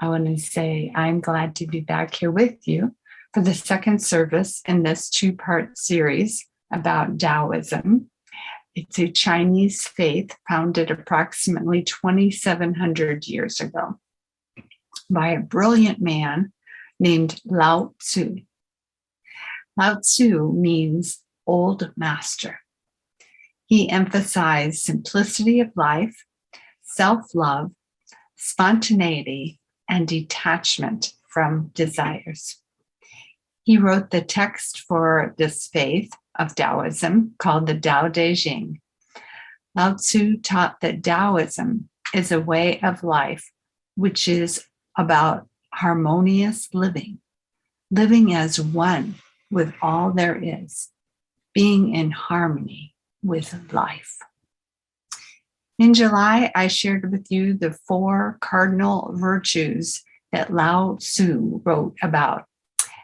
I want to say I'm glad to be back here with you for the second service in this two-part series about Taoism. It's a Chinese faith founded approximately 2,700 years ago by a brilliant man named Lao Tzu. Lao Tzu means old master. He emphasized simplicity of life, self-love, spontaneity, and detachment from desires. He wrote the text for this faith of Taoism called the Tao de Ching. Lao Tzu taught that Taoism is a way of life which is about harmonious living, living as one with all there is, being in harmony with life. In July, I shared with you the 4 cardinal virtues that Lao Tzu wrote about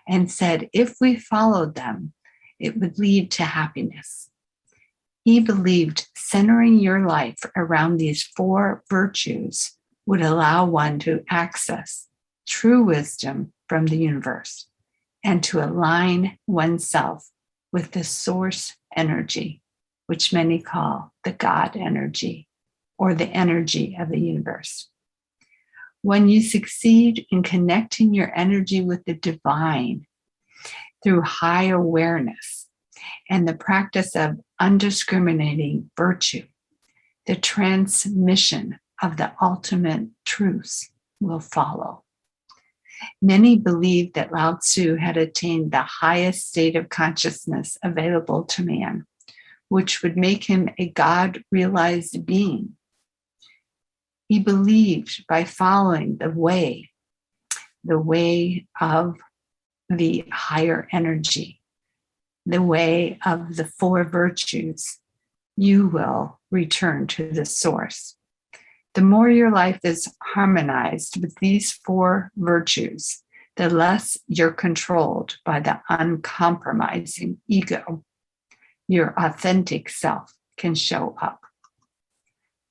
and said if we followed them, it would lead to happiness. He believed centering your life around these 4 virtues would allow one to access true wisdom from the universe and to align oneself with the source energy, which many call the God energy, or the energy of the universe. When you succeed in connecting your energy with the divine through high awareness and the practice of undiscriminating virtue, the transmission of the ultimate truths will follow. Many believe that Lao Tzu had attained the highest state of consciousness available to man, which would make him a God-realized being. He believed by following the way of the higher energy, the way of the 4 virtues, you will return to the source. The more your life is harmonized with these 4 virtues, the less you're controlled by the uncompromising ego. Your authentic self can show up.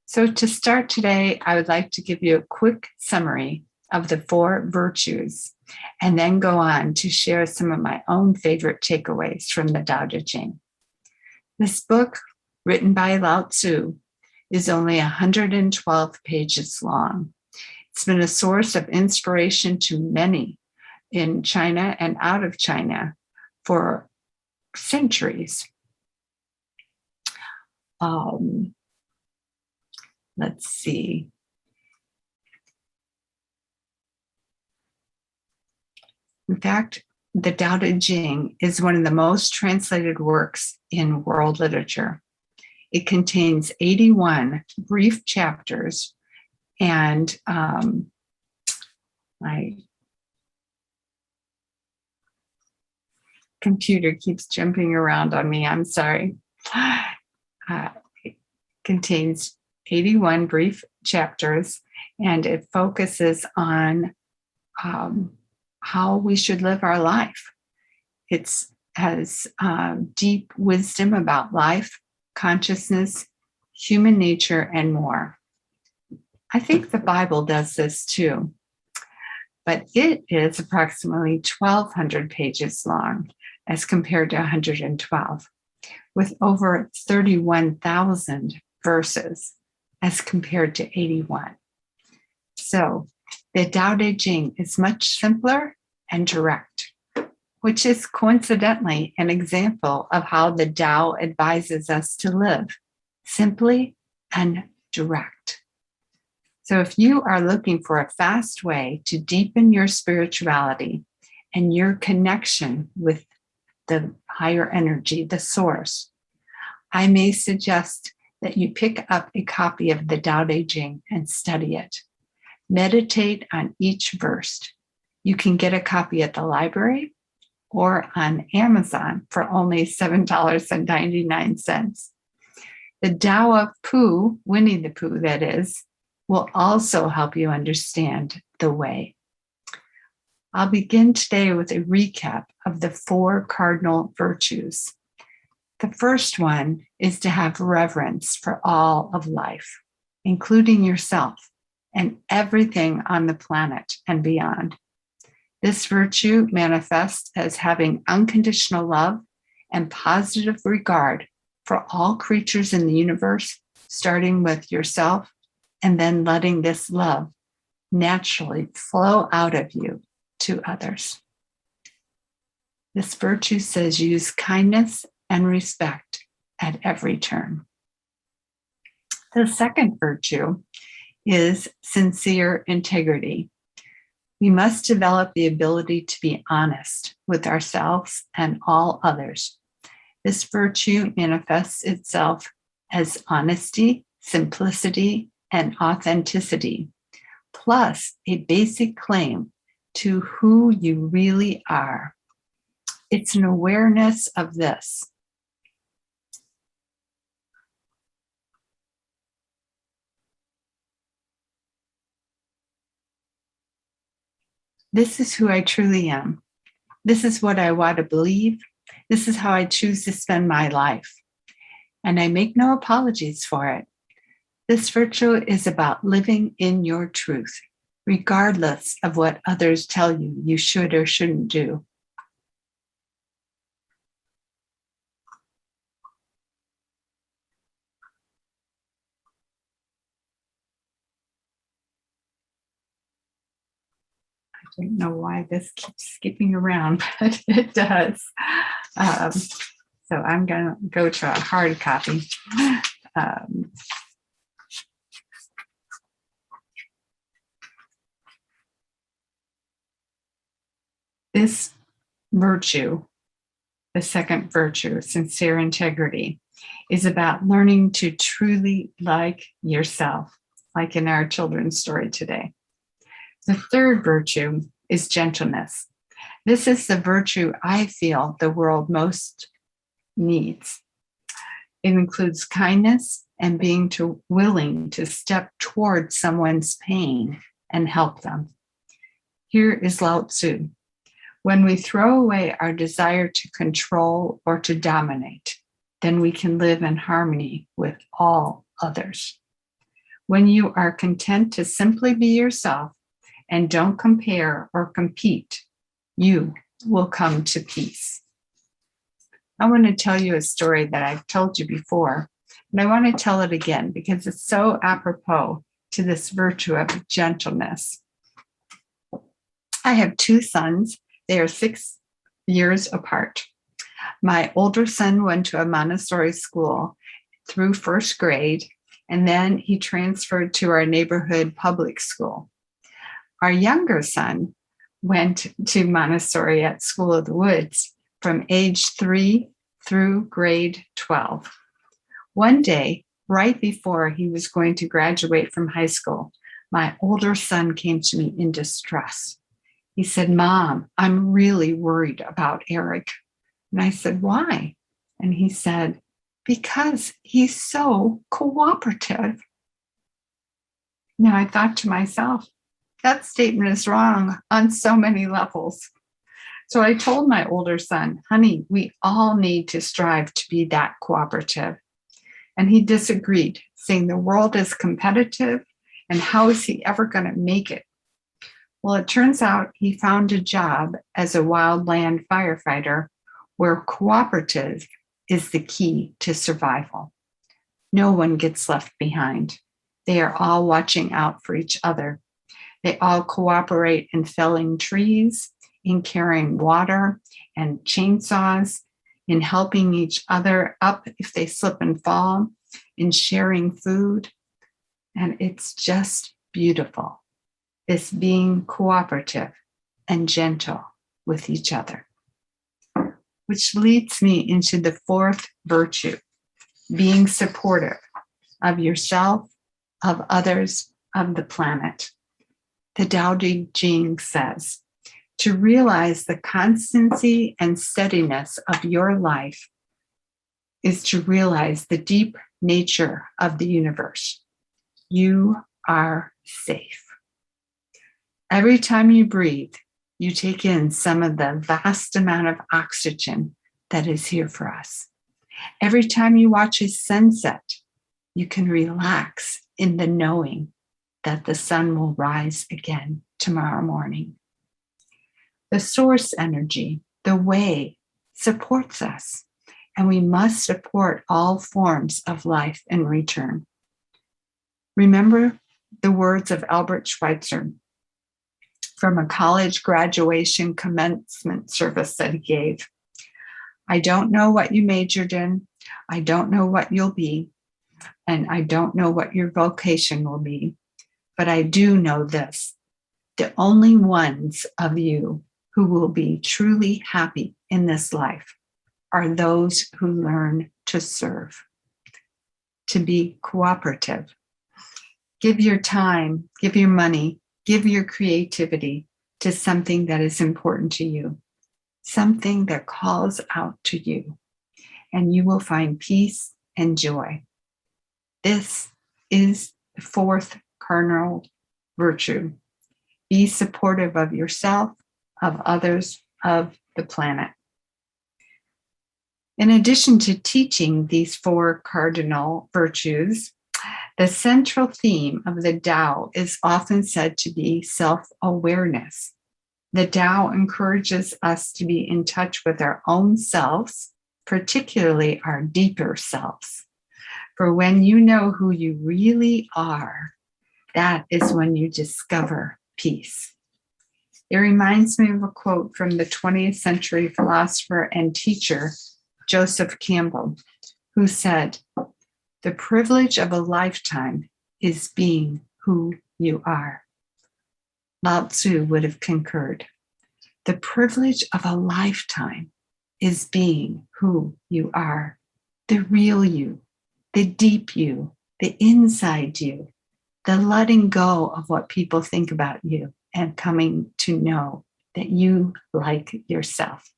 So to start today, I would like to give you a quick summary of the 4 virtues and then go on to share some of my own favorite takeaways from the Tao de Ching. This book, written by Lao Tzu, is only 112 pages long. It's been a source of inspiration to many in China and out of China for centuries. Let's see. In fact, the Tao de Ching is one of the most translated works in world literature. It contains 81 brief chapters, and my computer keeps jumping around on me. I'm sorry. It contains 81 brief chapters, and it focuses on how we should live our life. It has deep wisdom about life, consciousness, human nature, and more. I think the Bible does this too, but it is approximately 1,200 pages long as compared to 112, with over 31,000 verses as compared to 81. So the Tao de Ching is much simpler and direct, which is coincidentally an example of how the Tao advises us to live, simply and direct. So if you are looking for a fast way to deepen your spirituality and your connection with the higher energy, the source, I may suggest that you pick up a copy of the Tao de Ching and study it. Meditate on each verse. You can get a copy at the library or on Amazon for only $7.99. The Tao of Pooh, Winnie the Pooh that is, will also help you understand the way. I'll begin today with a recap of the 4 cardinal virtues. The first one is to have reverence for all of life, including yourself. and everything on the planet and beyond. This virtue manifests as having unconditional love and positive regard for all creatures in the universe, starting with yourself, and then letting this love naturally flow out of you to others. This virtue says use kindness and respect at every turn. The second virtue is sincere integrity. We must develop the ability to be honest with ourselves and all others. This virtue manifests itself as honesty, simplicity, and authenticity, plus a basic claim to who you really are. It's an awareness of this. This is who I truly am. This is what I want to believe. This is how I choose to spend my life. And I make no apologies for it. This virtue is about living in your truth, regardless of what others tell you you should or shouldn't do. I don't know why this keeps skipping around, but it does. So I'm going to go to a hard copy. This virtue, the second virtue, sincere integrity, is about learning to truly like yourself, like in our children's story today. The third virtue is gentleness. This is the virtue I feel the world most needs. It includes kindness and being willing to step toward someone's pain and help them. Here is Lao Tzu. When we throw away our desire to control or to dominate, then we can live in harmony with all others. When you are content to simply be yourself and don't compare or compete, you will come to peace. I want to tell you a story that I've told you before, and I want to tell it again because it's so apropos to this virtue of gentleness. I have two sons. They are 6 years apart. My older son went to a Montessori school through first grade, and then he transferred to our neighborhood public school. Our younger son went to Montessori at School of the Woods from age 3 through grade 12. One day, right before he was going to graduate from high school, my older son came to me in distress. He said, "Mom, I'm really worried about Eric." And I said, "Why?" And he said, "Because he's so cooperative." Now I thought to myself, that statement is wrong on so many levels. So I told my older son, "Honey, we all need to strive to be that cooperative." And he disagreed, saying the world is competitive and how is he ever going to make it? Well, it turns out he found a job as a wildland firefighter where cooperative is the key to survival. No one gets left behind. They are all watching out for each other. They all cooperate in felling trees, in carrying water and chainsaws, in helping each other up if they slip and fall, in sharing food. And it's just beautiful, this being cooperative and gentle with each other. Which leads me into the fourth virtue, being supportive of yourself, of others, of the planet. The Tao de Ching says, to realize the constancy and steadiness of your life is to realize the deep nature of the universe. You are safe. Every time you breathe, you take in some of the vast amount of oxygen that is here for us. Every time you watch a sunset, you can relax in the knowing that the sun will rise again tomorrow morning. The source energy, the way, supports us, and we must support all forms of life in return. Remember the words of Albert Schweitzer from a college graduation commencement service that he gave. I don't know what you majored in. I don't know what you'll be. And I don't know what your vocation will be. But I do know this. The only ones of you who will be truly happy in this life are those who learn to serve, to be cooperative. Give your time, give your money, give your creativity to something that is important to you, something that calls out to you, and you will find peace and joy. This is the fourth cardinal virtue. Be supportive of yourself, of others, of the planet. In addition to teaching these four cardinal virtues, the central theme of the Tao is often said to be self-awareness. The Tao encourages us to be in touch with our own selves, particularly our deeper selves. For when you know who you really are, that is when you discover peace. It reminds me of a quote from the 20th century philosopher and teacher, Joseph Campbell, who said, "The privilege of a lifetime is being who you are." Lao Tzu would have concurred. The privilege of a lifetime is being who you are, the real you, the deep you, the inside you, the letting go of what people think about you and coming to know that you like yourself.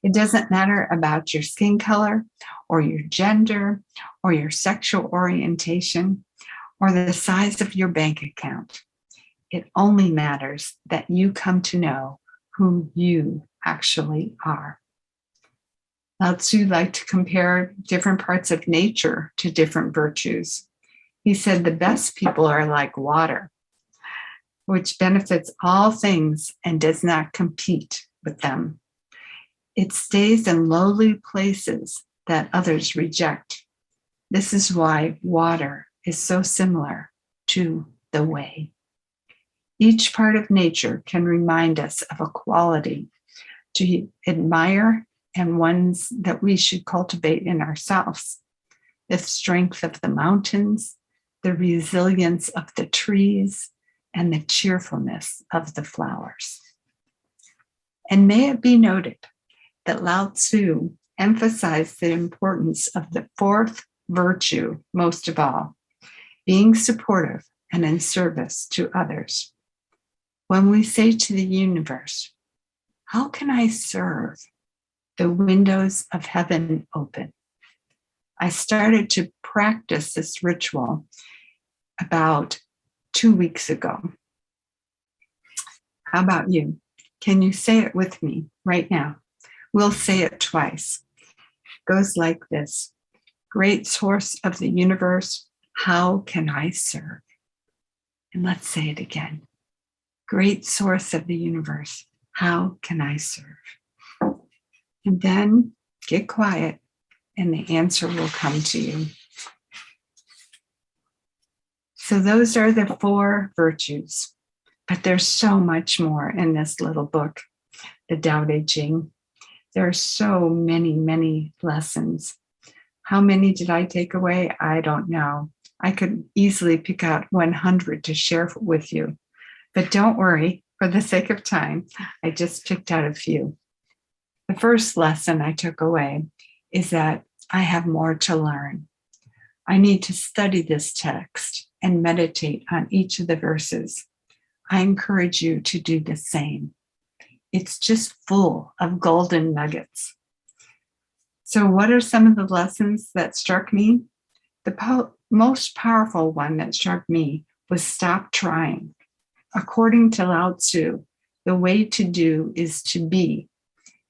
It doesn't matter about your skin color or your gender or your sexual orientation or the size of your bank account. It only matters that you come to know who you actually are. Lao Tzu liked to compare different parts of nature to different virtues. He said the best people are like water, which benefits all things and does not compete with them. It stays in lowly places that others reject. This is why water is so similar to the way. Each part of nature can remind us of a quality to admire and ones that we should cultivate in ourselves. The strength of the mountains, the resilience of the trees, and the cheerfulness of the flowers. And may it be noted that Lao Tzu emphasized the importance of the fourth virtue most of all, being supportive and in service to others. When we say to the universe, "How can I serve?" the windows of heaven open. I started to practice this ritual about 2 weeks ago. How about you? Can you say it with me right now? We'll say it twice. It goes like this. Great source of the universe, how can I serve? And let's say it again. Great source of the universe, how can I serve? And then get quiet and the answer will come to you. So those are the four virtues, but there's so much more in this little book, the Tao de Ching. There are so many, many lessons. How many did I take away? I don't know. I could easily pick out 100 to share with you. But don't worry, for the sake of time, I just picked out a few. The first lesson I took away is that I have more to learn. I need to study this text and meditate on each of the verses. I encourage you to do the same. It's just full of golden nuggets. So what are some of the lessons that struck me? The most powerful one that struck me was stop trying. According to Lao Tzu, the way to do is to be.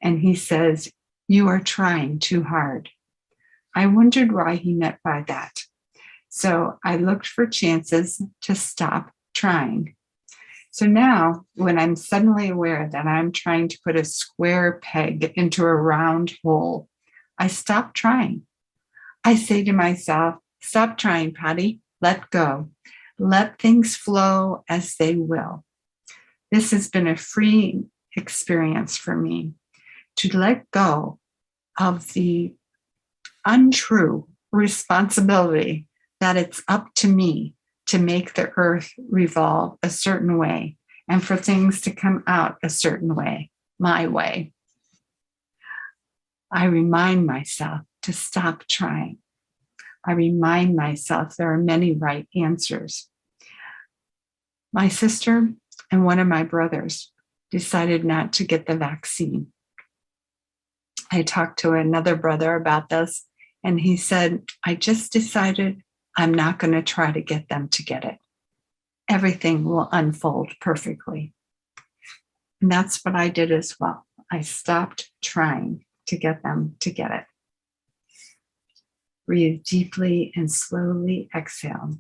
And he says, you are trying too hard. I wondered why he meant by that. So I looked for chances to stop trying. So now, when I'm suddenly aware that I'm trying to put a square peg into a round hole, I stop trying. I say to myself, stop trying, Patti, let go. Let things flow as they will. This has been a freeing experience for me to let go of the untrue responsibility that it's up to me to make the earth revolve a certain way and for things to come out a certain way, my way. I remind myself to stop trying. I remind myself there are many right answers. My sister and one of my brothers decided not to get the vaccine. I talked to another brother about this, and he said, I just decided I'm not going to try to get them to get it. Everything will unfold perfectly. And that's what I did as well. I stopped trying to get them to get it. Breathe deeply and slowly exhale.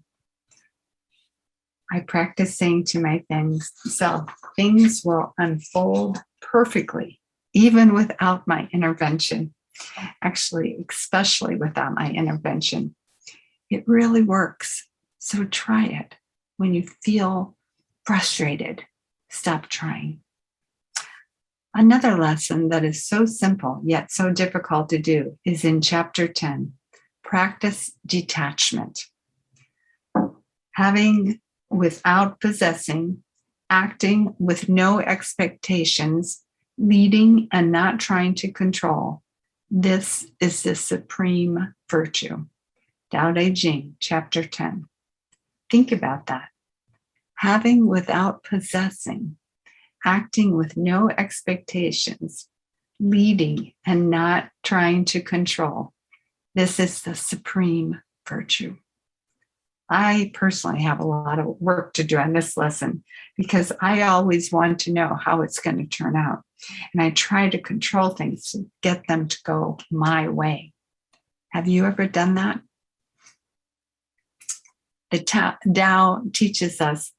I practice saying to myself, things will unfold perfectly, even without my intervention. Actually, especially without my intervention. It really works. So try it. When you feel frustrated, stop trying. Another lesson that is so simple yet so difficult to do is in chapter 10, practice detachment. Having without possessing, acting with no expectations, leading and not trying to control. This is the supreme virtue. Tao de Ching, chapter 10. Think about that. Having without possessing, acting with no expectations, leading and not trying to control. This is the supreme virtue. I personally have a lot of work to do on this lesson because I always want to know how it's going to turn out. And I try to control things to get them to go my way. Have you ever done that? The Tao teaches us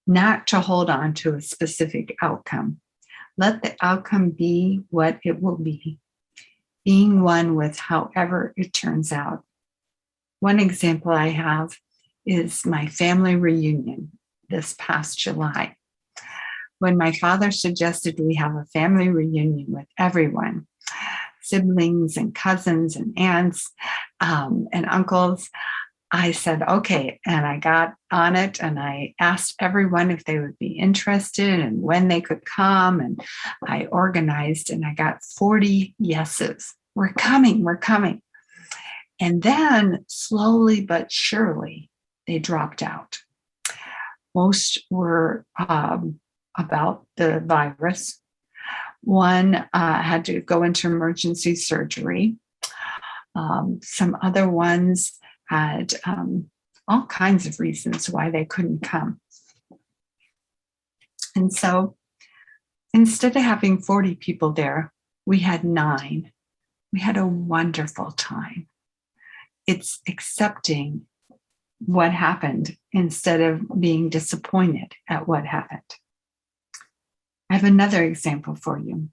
not to hold on to a specific outcome. Let the outcome be what it will be, being one with however it turns out. One example I have is my family reunion this past July. When my father suggested we have a family reunion with everyone, siblings and cousins and aunts and uncles, I said, okay, and I got on it and I asked everyone if they would be interested and when they could come. And I organized and I got 40 yeses. We're coming. And then slowly but surely, they dropped out. Most were about the virus. One had to go into emergency surgery. Some other ones had all kinds of reasons why they couldn't come. And so instead of having 40 people there, we had 9. We had a wonderful time. It's accepting what happened instead of being disappointed at what happened. I have another example for you.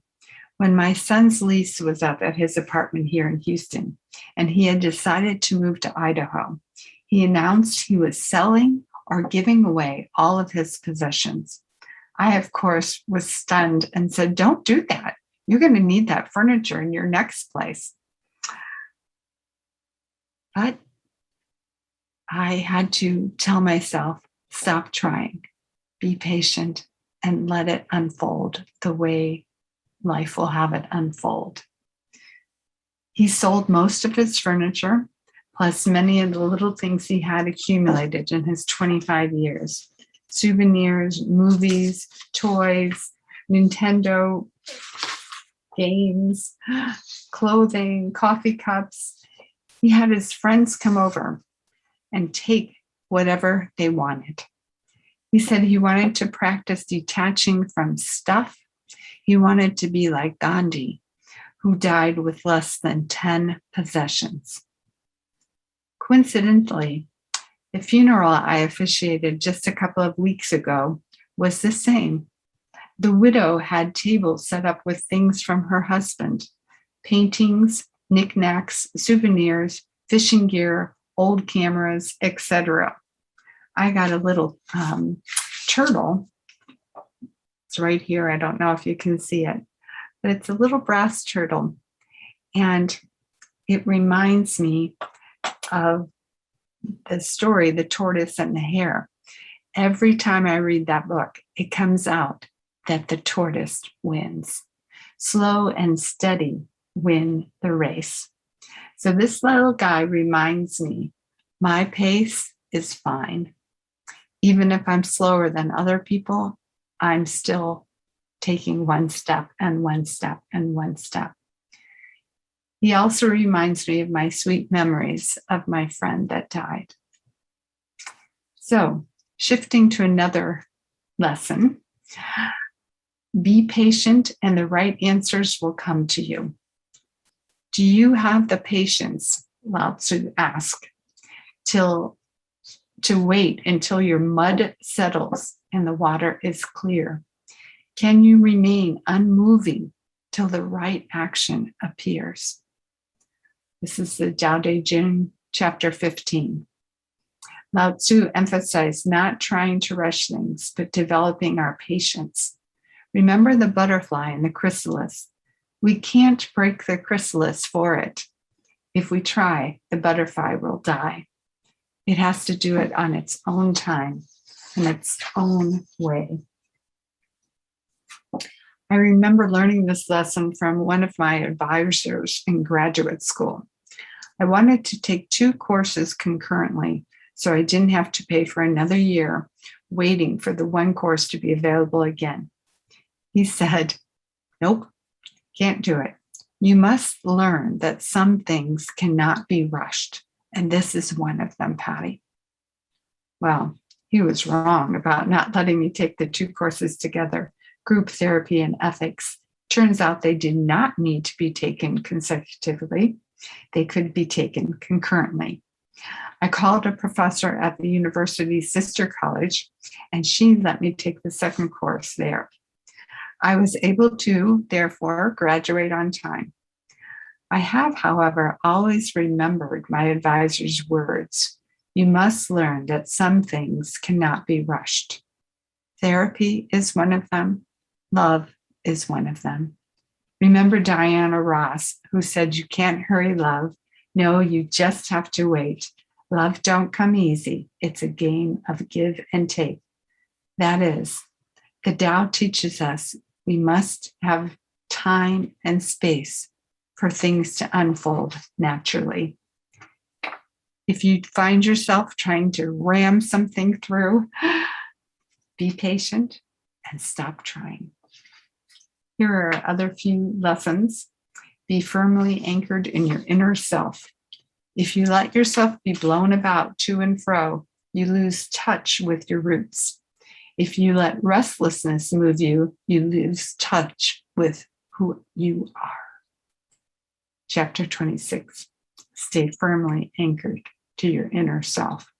When my son's lease was up at his apartment here in Houston, and he had decided to move to Idaho, he announced he was selling or giving away all of his possessions. I, of course, was stunned and said, don't do that. You're going to need that furniture in your next place. But I had to tell myself, stop trying, be patient, and let it unfold the way life will have it unfold. He sold most of his furniture, plus many of the little things he had accumulated in his 25 years. Souvenirs, movies, toys, Nintendo games, clothing, coffee cups. He had his friends come over and take whatever they wanted. He said he wanted to practice detaching from stuff. He wanted to be like Gandhi, who died with less than 10 possessions. Coincidentally, The funeral I officiated just a couple of weeks ago was the same. The widow had tables set up with things from her husband, paintings, knickknacks, souvenirs, fishing gear, old cameras, etc. I got a little turtle. It's right here. I don't know if you can see it, but it's a little brass turtle. And it reminds me of the story, The Tortoise and the Hare. Every time I read that book, it comes out that the tortoise wins. Slow and steady win the race. So this little guy reminds me, my pace is fine. Even if I'm slower than other people, I'm still taking one step and one step and one step. He also reminds me of my sweet memories of my friend that died. So, shifting to another lesson, be patient and the right answers will come to you. Do you have the patience, Lao Tzu asked, to wait until your mud settles and the water is clear? Can you remain unmoving till the right action appears? This is the Tao de Ching, chapter 15. Lao Tzu emphasized not trying to rush things, but developing our patience. Remember the butterfly and the chrysalis. We can't break the chrysalis for it. If we try, the butterfly will die. It has to do it on its own time, in its own way. I remember learning this lesson from one of my advisors in graduate school. I wanted to take 2 courses concurrently, so I didn't have to pay for another year waiting for the one course to be available again. He said, nope, can't do it. You must learn that some things cannot be rushed, and this is one of them, Patti. Well, he was wrong about not letting me take the 2 courses together, group therapy and ethics. Turns out they did not need to be taken consecutively. They could be taken concurrently. I called a professor at the university's sister college, and she let me take the 2nd course there. I was able to, therefore, graduate on time. I have, however, always remembered my advisor's words. You must learn that some things cannot be rushed. Therapy is one of them. Love is one of them. Remember Diana Ross, who said, you can't hurry love. No, you just have to wait. Love don't come easy. It's a game of give and take. That is, the Tao teaches us we must have time and space for things to unfold naturally. If you find yourself trying to ram something through, be patient and stop trying. Here are other few lessons. Be firmly anchored in your inner self. If you let yourself be blown about to and fro, you lose touch with your roots. If you let restlessness move you, you lose touch with who you are. Chapter 26. Stay firmly anchored to your inner self.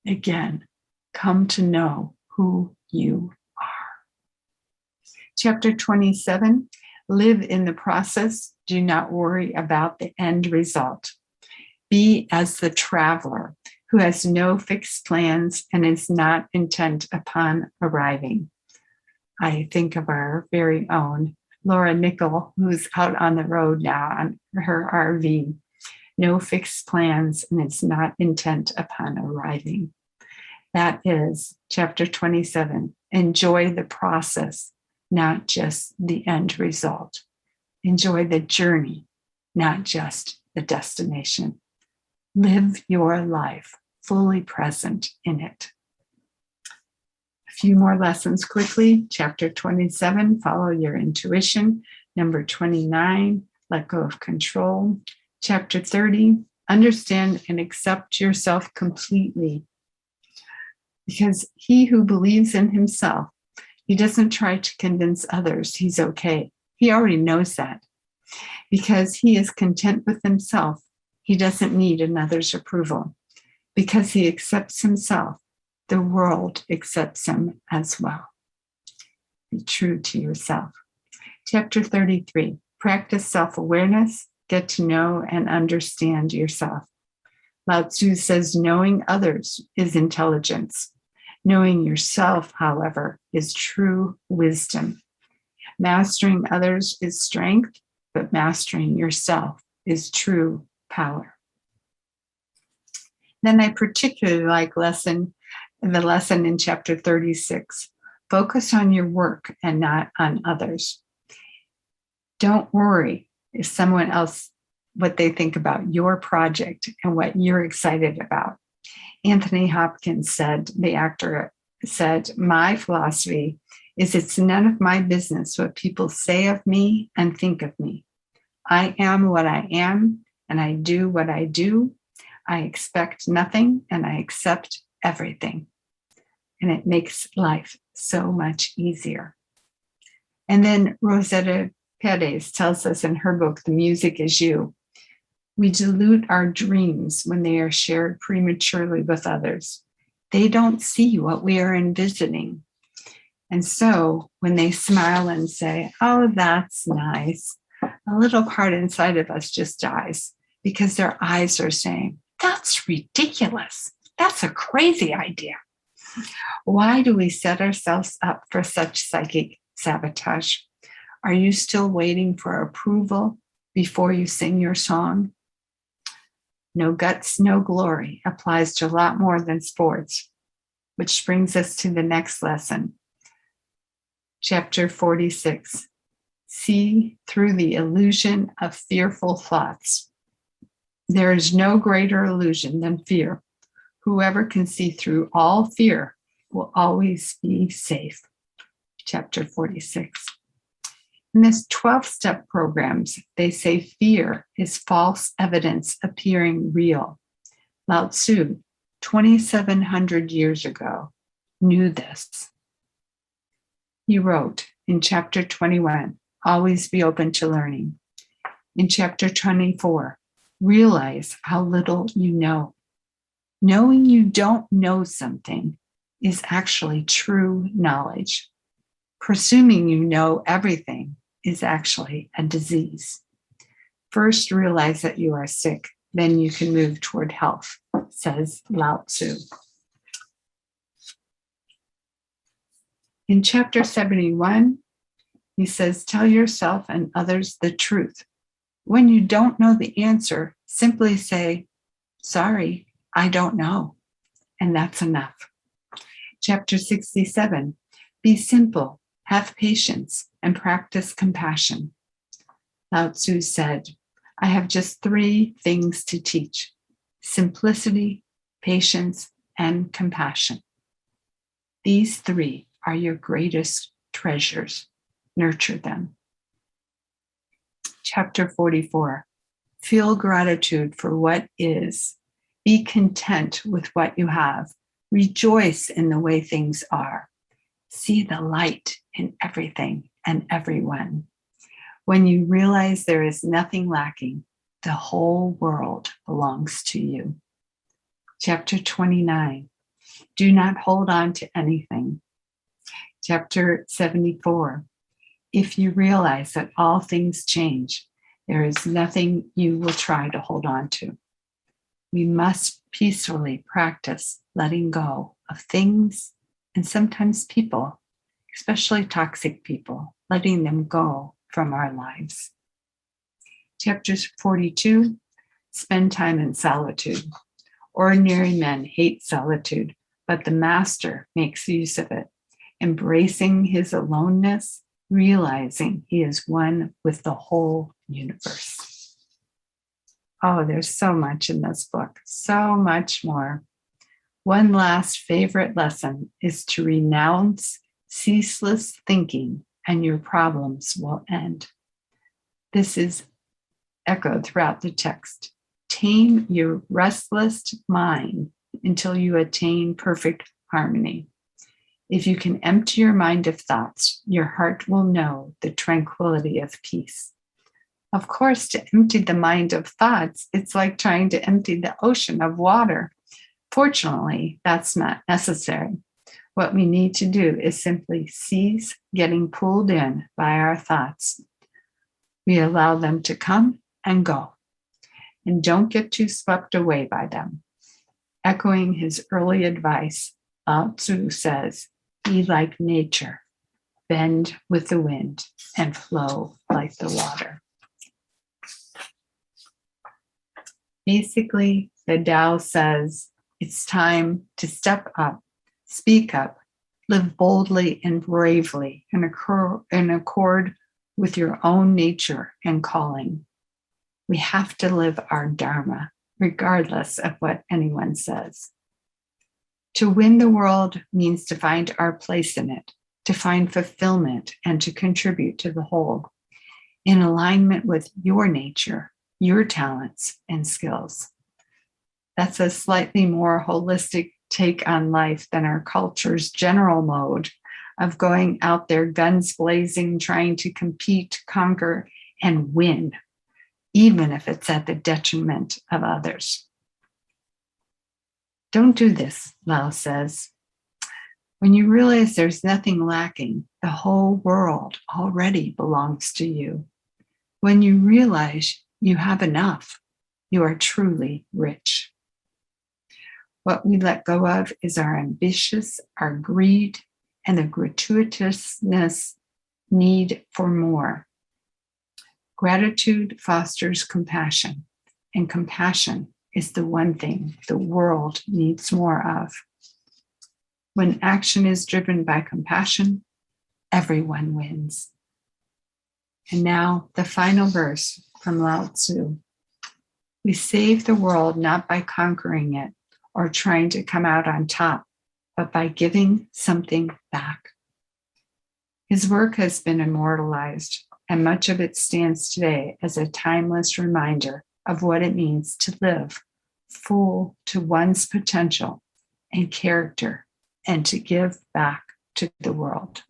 Again, come to know who you are. Chapter 27. Live in the process. Do not worry about the end result. Be as the traveler who has no fixed plans and is not intent upon arriving. I think of our very own Laura Nickel, who's out on the road now on her RV. No fixed plans and is not intent upon arriving. That is chapter 27. Enjoy the process, not just the end result. Enjoy the journey, not just the destination. Live your life fully present in it. A few more lessons quickly. Chapter 27, follow your intuition. Number 29, let go of control. Chapter 30, understand and accept yourself completely. Because he who believes in himself, he doesn't try to convince others he's okay. He already knows that. Because he is content with himself, he doesn't need another's approval. Because he accepts himself, the world accepts him as well. Be true to yourself. Chapter 33, practice self-awareness, get to know and understand yourself. Lao Tzu says knowing others is intelligence. Knowing yourself, however, is true wisdom. Mastering others is strength, but mastering yourself is true power. Then I particularly like the lesson in chapter 36. Focus on your work and not on others. Don't worry if someone else, what they think about your project and what you're excited about. Anthony Hopkins said, the actor said, my philosophy is it's none of my business what people say of me and think of me. I am what I am and I do what I do. I expect nothing and I accept everything. And it makes life so much easier. And then Rosetta Perez tells us in her book, The Music Is You, we dilute our dreams when they are shared prematurely with others. They don't see what we are envisioning. And so when they smile and say, oh, that's nice, a little part inside of us just dies because their eyes are saying, that's ridiculous. That's a crazy idea. Why do we set ourselves up for such psychic sabotage? Are you still waiting for approval before you sing your song? No guts, no glory applies to a lot more than sports, which brings us to the next lesson. Chapter 46, see through the illusion of fearful thoughts. There is no greater illusion than fear. Whoever can see through all fear will always be safe. Chapter 46. In this 12-step programs, they say fear is false evidence appearing real. Lao Tzu, 2,700 years ago, knew this. He wrote in chapter 21, always be open to learning. In chapter 24, realize how little you know. Knowing you don't know something is actually true knowledge. Presuming you know everything is actually a disease. First, realize that you are sick, then you can move toward health, says Lao Tzu. In chapter 71, he says, tell yourself and others the truth. When you don't know the answer, simply say, sorry, I don't know. And that's enough. Chapter 67, be simple, have patience, and practice compassion. Lao Tzu said, I have just 3 things to teach: simplicity, patience, and compassion. These 3 are your greatest treasures. Nurture them. Chapter 44, feel gratitude for what is. Be content with what you have. Rejoice in the way things are. See the light in everything and everyone. When you realize there is nothing lacking, the whole world belongs to you. Chapter 29, do not hold on to anything. Chapter 74, if you realize that all things change, there is nothing you will try to hold on to. We must peacefully practice letting go of things and sometimes people, especially toxic people, letting them go from our lives. Chapter 42, spend time in solitude. Ordinary men hate solitude, but the master makes use of it, embracing his aloneness, realizing he is one with the whole universe. Oh, there's so much in this book, so much more. One last favorite lesson is to renounce ceaseless thinking and your problems will end. This is echoed throughout the text. Tame your restless mind until you attain perfect harmony. If you can empty your mind of thoughts, your heart will know the tranquility of peace. Of course, to empty the mind of thoughts, it's like trying to empty the ocean of water. Fortunately, that's not necessary. What we need to do is simply cease getting pulled in by our thoughts. We allow them to come and go, and don't get too swept away by them. Echoing his early advice, Lao Tzu says, be like nature, bend with the wind, and flow like the water. Basically, the Tao says it's time to step up, speak up, live boldly and bravely in accord with your own nature and calling. We have to live our Dharma, regardless of what anyone says. To win the world means to find our place in it, to find fulfillment, and to contribute to the whole, in alignment with your nature, your talents, and skills. That's a slightly more holistic take on life than our culture's general mode of going out there guns blazing, trying to compete, conquer, and win, even if it's at the detriment of others. Don't do this, Lao says. When you realize there's nothing lacking, the whole world already belongs to you. When you realize you have enough, you are truly rich. What we let go of is our ambitions, our greed, and the gratuitousness need for more. Gratitude fosters compassion, and compassion is the one thing the world needs more of. When action is driven by compassion, everyone wins. And now the final verse from Lao Tzu. We save the world not by conquering it or trying to come out on top, but by giving something back. His work has been immortalized, and much of it stands today as a timeless reminder of what it means to live full to one's potential and character, and to give back to the world.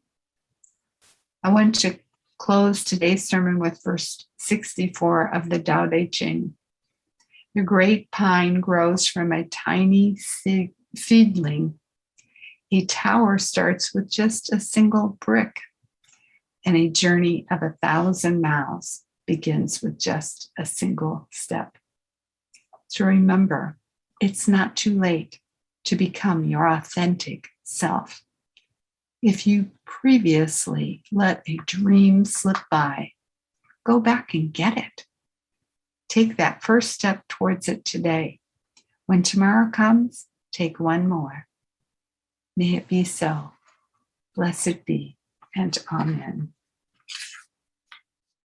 I want to close today's sermon with verse 64 of the Tao de Ching. The great pine grows from a tiny seedling. A tower starts with just a single brick, and a journey of 1,000 miles begins with just a single step. So remember, it's not too late to become your authentic self. If you previously let a dream slip by, go back and get it. Take that first step towards it today. When tomorrow comes, take one more. May it be so. Blessed be, and amen.